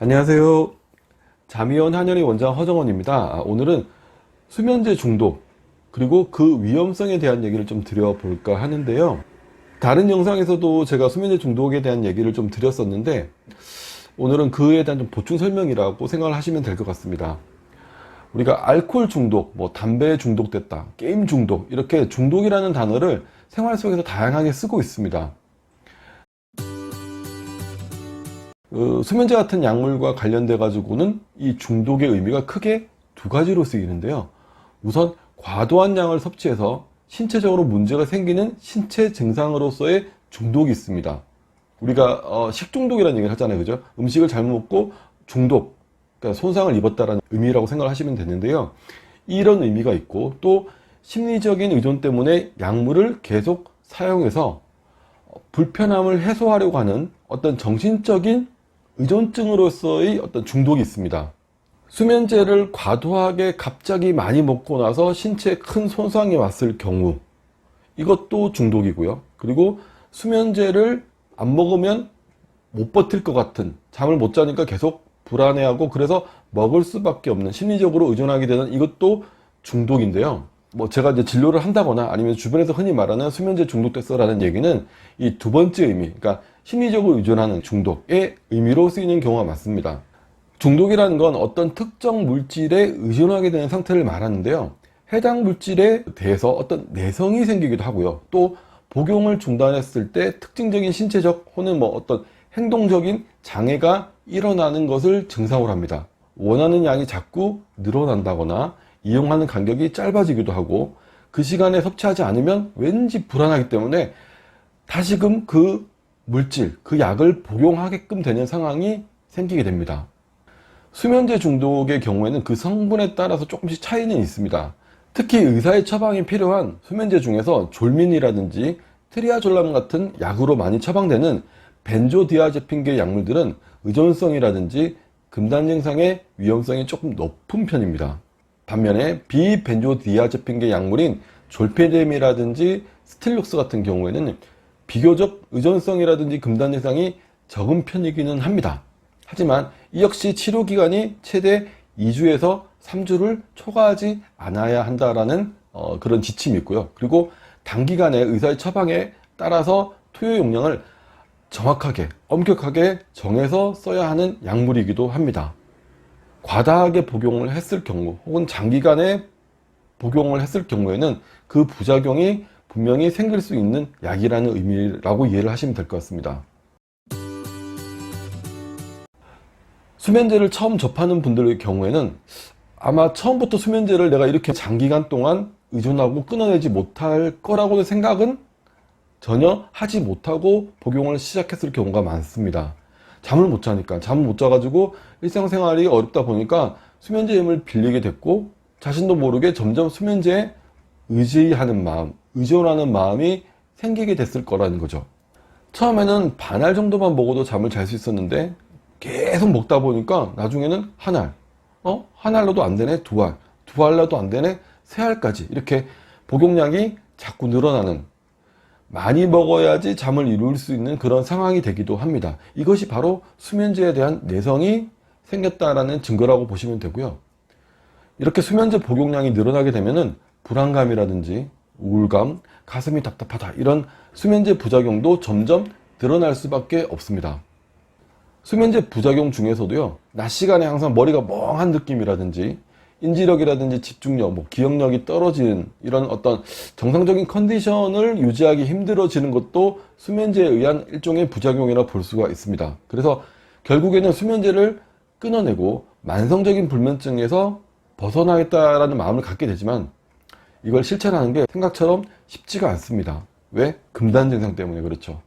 안녕하세요. 자미원 한의원의 원장 허정원입니다. 오늘은 수면제 중독 그리고 그 위험성에 대한 얘기를 좀 드려볼까 하는데요. 다른 영상에서도 제가 수면제 중독에 대한 얘기를 좀 드렸었는데 오늘은 그에 대한 좀 보충 설명이라고 생각을 하시면 될 것 같습니다. 우리가 알코올 중독, 담배에 중독됐다, 게임 중독, 이렇게 중독이라는 단어를 생활 속에서 다양하게 쓰고 있습니다. 수면제 같은 약물과 관련돼 가지고는 이 중독의 의미가 크게 두 가지로 쓰이는데요. 우선 과도한 양을 섭취해서 신체적으로 문제가 생기는 신체 증상으로서의 중독이 있습니다. 우리가 식중독이라는 얘기를 하잖아요, 그죠? 음식을 잘못 먹고 중독, 그러니까 손상을 입었다라는 의미라고 생각을 하시면 되는데요. 이런 의미가 있고, 또 심리적인 의존 때문에 약물을 계속 사용해서 불편함을 해소하려고 하는 어떤 정신적인 의존증으로서의 어떤 중독이 있습니다. 수면제를 과도하게 갑자기 많이 먹고 나서 신체에 큰 손상이 왔을 경우, 이것도 중독이고요. 그리고 수면제를 안 먹으면 못 버틸 것 같은, 잠을 못 자니까 계속 불안해하고 그래서 먹을 수밖에 없는, 심리적으로 의존하게 되는, 이것도 중독인데요. 제가 이제 진료를 한다거나 아니면 주변에서 흔히 말하는 수면제 중독됐어라는 얘기는 이 두 번째 의미, 그러니까 심리적으로 의존하는 중독의 의미로 쓰이는 경우가 많습니다. 중독이라는 건 어떤 특정 물질에 의존하게 되는 상태를 말하는데요. 해당 물질에 대해서 어떤 내성이 생기기도 하고요. 또 복용을 중단했을 때 특징적인 신체적 혹은 어떤 행동적인 장애가 일어나는 것을 증상으로 합니다. 원하는 양이 자꾸 늘어난다거나 이용하는 간격이 짧아지기도 하고, 그 시간에 섭취하지 않으면 왠지 불안하기 때문에 다시금 그 물질, 그 약을 복용하게끔 되는 상황이 생기게 됩니다. 수면제 중독의 경우에는 그 성분에 따라서 조금씩 차이는 있습니다. 특히 의사의 처방이 필요한 수면제 중에서 졸민이라든지 트리아졸람 같은 약으로 많이 처방되는 벤조디아제핀계 약물들은 의존성이라든지 금단 증상의 위험성이 조금 높은 편입니다. 반면에 비벤조디아제핀계 약물인 졸피뎀이라든지 스틸록스 같은 경우에는 비교적 의존성이라든지 금단 증상이 적은 편이기는 합니다. 하지만 이 역시 치료기간이 최대 2주에서 3주를 초과하지 않아야 한다라는 그런 지침이 있고요. 그리고 단기간에 의사의 처방에 따라서 투여 용량을 정확하게, 엄격하게 정해서 써야 하는 약물이기도 합니다. 과다하게 복용을 했을 경우 혹은 장기간에 복용을 했을 경우에는 그 부작용이 분명히 생길 수 있는 약이라는 의미라고 이해를 하시면 될 것 같습니다. 수면제를 처음 접하는 분들의 경우에는 아마 처음부터 수면제를 내가 이렇게 장기간 동안 의존하고 끊어내지 못할 거라고는 생각은 전혀 하지 못하고 복용을 시작했을 경우가 많습니다. 잠을 못 자니까, 잠을 못 자가지고 일상생활이 어렵다 보니까 수면제 힘을 빌리게 됐고, 자신도 모르게 점점 수면제에 의지하는 마음, 의존하는 마음이 생기게 됐을 거라는 거죠. 처음에는 반알 정도만 먹어도 잠을 잘 수 있었는데 계속 먹다 보니까 나중에는 한 알, 한 알로도 안 되네, 두 알, 두 알로도 안 되네, 세 알까지 이렇게 복용량이 자꾸 늘어나는, 많이 먹어야지 잠을 이룰 수 있는 그런 상황이 되기도 합니다. 이것이 바로 수면제에 대한 내성이 생겼다라는 증거라고 보시면 되고요. 이렇게 수면제 복용량이 늘어나게 되면은 불안감이라든지 우울감, 가슴이 답답하다, 이런 수면제 부작용도 점점 늘어날 수밖에 없습니다. 수면제 부작용 중에서도요, 낮 시간에 항상 머리가 멍한 느낌이라든지 인지력이라든지 집중력, 기억력이 떨어지는 이런 어떤 정상적인 컨디션을 유지하기 힘들어지는 것도 수면제에 의한 일종의 부작용이라 볼 수가 있습니다. 그래서 결국에는 수면제를 끊어내고 만성적인 불면증에서 벗어나겠다라는 마음을 갖게 되지만 이걸 실천하는 게 생각처럼 쉽지가 않습니다. 왜? 금단 증상 때문에 그렇죠.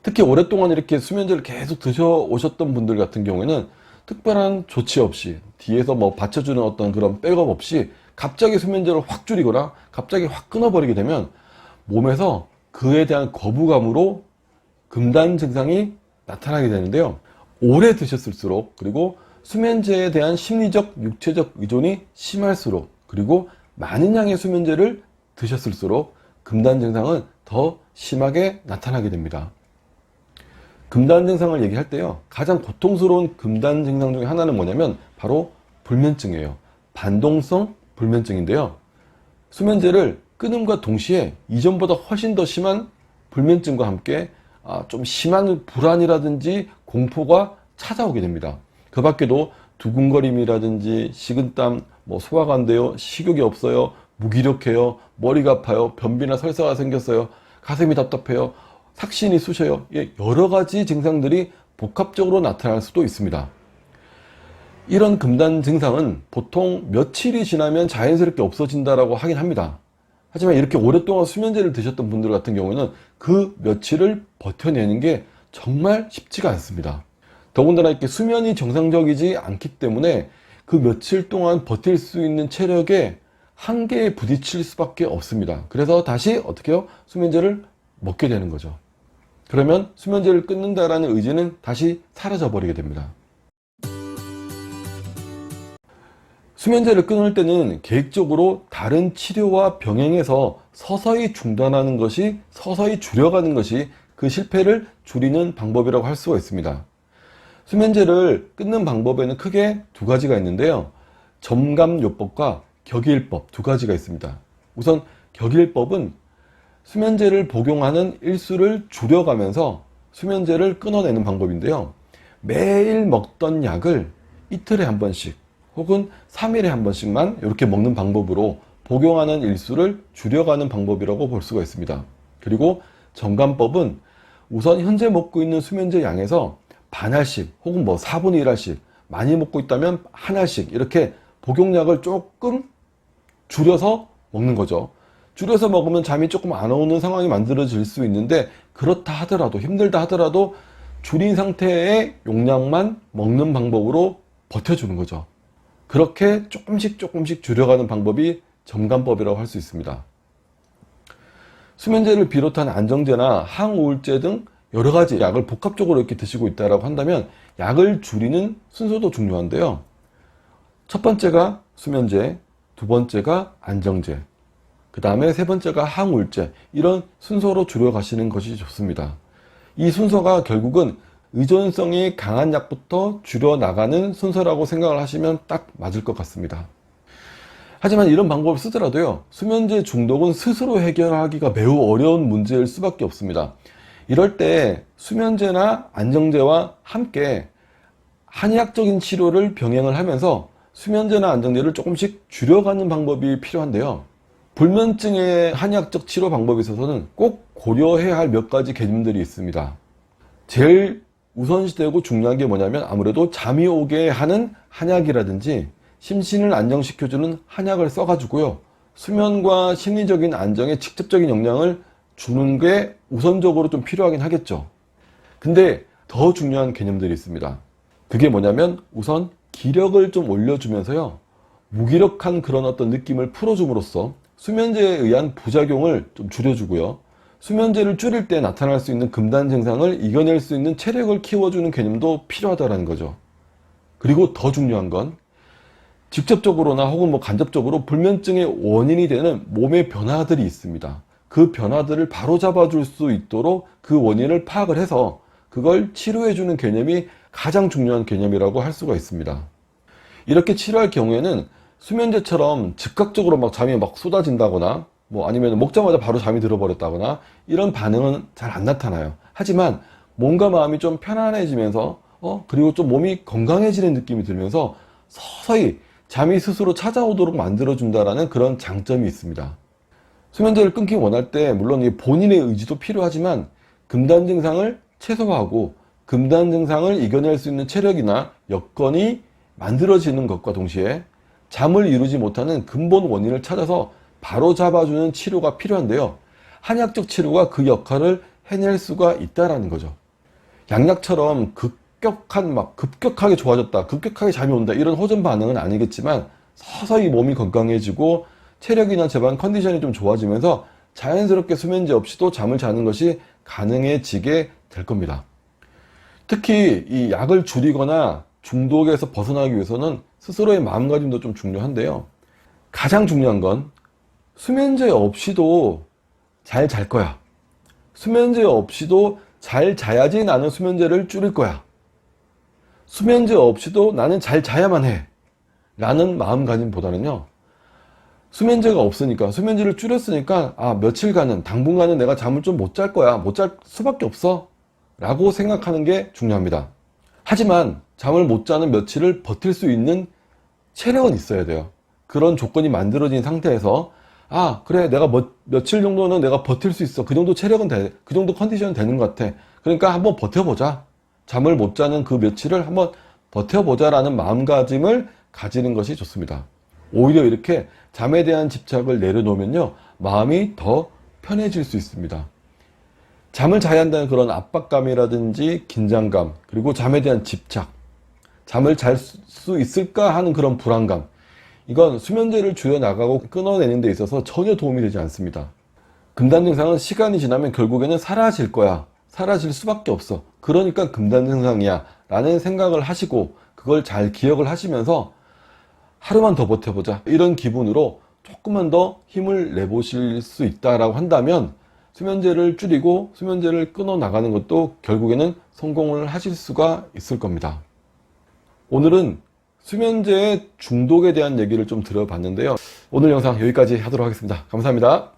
특히 오랫동안 이렇게 수면제를 계속 드셔오셨던 분들 같은 경우에는 특별한 조치 없이, 뒤에서 받쳐주는 어떤 그런 백업 없이 갑자기 수면제를 확 줄이거나 갑자기 확 끊어버리게 되면 몸에서 그에 대한 거부감으로 금단 증상이 나타나게 되는데요. 오래 드셨을수록, 그리고 수면제에 대한 심리적, 육체적 의존이 심할수록, 그리고 많은 양의 수면제를 드셨을수록 금단 증상은 더 심하게 나타나게 됩니다. 금단 증상을 얘기할 때요, 가장 고통스러운 금단 증상 중에 하나는 뭐냐면 바로 불면증이에요. 반동성 불면증인데요, 수면제를 끊음과 동시에 이전보다 훨씬 더 심한 불면증과 함께 좀 심한 불안이라든지 공포가 찾아오게 됩니다. 그 밖에도 두근거림이라든지 식은땀, 소화가 안 돼요, 식욕이 없어요, 무기력해요, 머리가 아파요, 변비나 설사가 생겼어요, 가슴이 답답해요, 삭신이 쑤셔요. 여러 가지 증상들이 복합적으로 나타날 수도 있습니다. 이런 금단 증상은 보통 며칠이 지나면 자연스럽게 없어진다라고 하긴 합니다. 하지만 이렇게 오랫동안 수면제를 드셨던 분들 같은 경우는 그 며칠을 버텨내는 게 정말 쉽지가 않습니다. 더군다나 이렇게 수면이 정상적이지 않기 때문에 그 며칠 동안 버틸 수 있는 체력에 한계에 부딪힐 수밖에 없습니다. 그래서 다시 어떻게 해요? 수면제를 먹게 되는 거죠. 그러면 수면제를 끊는다라는 의지는 다시 사라져 버리게 됩니다. 수면제를 끊을 때는 계획적으로 다른 치료와 병행해서 서서히 중단하는 것이, 서서히 줄여가는 것이 그 실패를 줄이는 방법이라고 할 수가 있습니다. 수면제를 끊는 방법에는 크게 두 가지가 있는데요, 점감요법과 격일법 두 가지가 있습니다. 우선 격일법은 수면제를 복용하는 일수를 줄여가면서 수면제를 끊어내는 방법인데요, 매일 먹던 약을 이틀에 한 번씩 혹은 3일에 한 번씩만 이렇게 먹는 방법으로 복용하는 일수를 줄여가는 방법이라고 볼 수가 있습니다. 그리고 점감법은 우선 현재 먹고 있는 수면제 양에서 반알씩 혹은 4분의 1알씩, 많이 먹고 있다면 한 알씩 이렇게 복용량을 조금 줄여서 먹는 거죠. 줄여서 먹으면 잠이 조금 안 오는 상황이 만들어질 수 있는데, 그렇다 하더라도, 힘들다 하더라도 줄인 상태의 용량만 먹는 방법으로 버텨주는 거죠. 그렇게 조금씩 줄여가는 방법이 점감법이라고 할 수 있습니다. 수면제를 비롯한 안정제나 항우울제 등 여러 가지 약을 복합적으로 이렇게 드시고 있다고 한다면 약을 줄이는 순서도 중요한데요, 첫 번째가 수면제, 두 번째가 안정제, 그 다음에 세 번째가 항우울제, 이런 순서로 줄여가시는 것이 좋습니다. 이 순서가 결국은 의존성이 강한 약부터 줄여나가는 순서라고 생각을 하시면 딱 맞을 것 같습니다. 하지만 이런 방법을 쓰더라도요, 수면제 중독은 스스로 해결하기가 매우 어려운 문제일 수밖에 없습니다. 이럴 때 수면제나 안정제와 함께 한의학적인 치료를 병행을 하면서 수면제나 안정제를 조금씩 줄여가는 방법이 필요한데요, 불면증의 한의학적 치료 방법에 있어서는 꼭 고려해야 할 몇 가지 개념들이 있습니다. 제일 우선시되고 중요한 게 뭐냐면 아무래도 잠이 오게 하는 한약이라든지 심신을 안정시켜주는 한약을 써가지고요, 수면과 심리적인 안정에 직접적인 영향을 주는 게 우선적으로 좀 필요하긴 하겠죠. 근데 더 중요한 개념들이 있습니다. 그게 뭐냐면 우선 기력을 좀 올려주면서요, 무기력한 그런 어떤 느낌을 풀어줌으로써 수면제에 의한 부작용을 좀 줄여주고요, 수면제를 줄일 때 나타날 수 있는 금단 증상을 이겨낼 수 있는 체력을 키워주는 개념도 필요하다는 거죠. 그리고 더 중요한 건 직접적으로나 혹은 간접적으로 불면증의 원인이 되는 몸의 변화들이 있습니다. 그 변화들을 바로 잡아줄 수 있도록 그 원인을 파악을 해서 그걸 치료해주는 개념이 가장 중요한 개념이라고 할 수가 있습니다. 이렇게 치료할 경우에는 수면제처럼 즉각적으로 잠이 쏟아진다거나 아니면 먹자마자 바로 잠이 들어버렸다거나 이런 반응은 잘 안 나타나요. 하지만 몸과 마음이 좀 편안해지면서 그리고 좀 몸이 건강해지는 느낌이 들면서 서서히 잠이 스스로 찾아오도록 만들어준다는 그런 장점이 있습니다. 수면제를 끊기 원할 때 물론 본인의 의지도 필요하지만 금단 증상을 최소화하고 금단 증상을 이겨낼 수 있는 체력이나 여건이 만들어지는 것과 동시에 잠을 이루지 못하는 근본 원인을 찾아서 바로 잡아주는 치료가 필요한데요, 한의학적 치료가 그 역할을 해낼 수가 있다는 거죠. 양약처럼 급격하게 좋아졌다, 급격하게 잠이 온다, 이런 호전 반응은 아니겠지만 서서히 몸이 건강해지고 체력이나 제반 컨디션이 좀 좋아지면서 자연스럽게 수면제 없이도 잠을 자는 것이 가능해지게 될 겁니다. 특히 이 약을 줄이거나 중독에서 벗어나기 위해서는 스스로의 마음가짐도 좀 중요한데요, 가장 중요한 건 수면제 없이도 잘 잘 거야, 수면제 없이도 잘 자야지 나는 수면제를 줄일 거야. 수면제 없이도 나는 잘 자야만 해. 라는 마음가짐보다는요, 수면제가 없으니까, 수면제를 줄였으니까, 며칠간은, 당분간은 내가 잠을 좀 못 잘 거야. 못 잘 수밖에 없어. 라고 생각하는 게 중요합니다. 하지만 잠을 못 자는 며칠을 버틸 수 있는 체력은 있어야 돼요. 그런 조건이 만들어진 상태에서 그래, 내가 며칠 정도는 내가 버틸 수 있어. 그 정도 체력은 돼. 그 정도 컨디션은 되는 것 같아. 그러니까 한번 버텨보자. 잠을 못 자는 그 며칠을 한번 버텨보자 라는 마음가짐을 가지는 것이 좋습니다. 오히려 이렇게 잠에 대한 집착을 내려놓으면요, 마음이 더 편해질 수 있습니다. 잠을 자야 한다는 그런 압박감이라든지 긴장감, 그리고 잠에 대한 집착, 잠을 잘 수 있을까 하는 그런 불안감, 이건 수면제를 줄여나가고 끊어내는 데 있어서 전혀 도움이 되지 않습니다. 금단 증상은 시간이 지나면 결국에는 사라질 거야. 사라질 수밖에 없어. 그러니까 금단 증상이야 라는 생각을 하시고 그걸 잘 기억을 하시면서 하루만 더 버텨보자, 이런 기분으로 조금만 더 힘을 내보실 수 있다라고 한다면 수면제를 줄이고 수면제를 끊어 나가는 것도 결국에는 성공을 하실 수가 있을 겁니다. 오늘은 수면제의 중독에 대한 얘기를 좀 들어봤는데요. 오늘 영상 여기까지 하도록 하겠습니다. 감사합니다.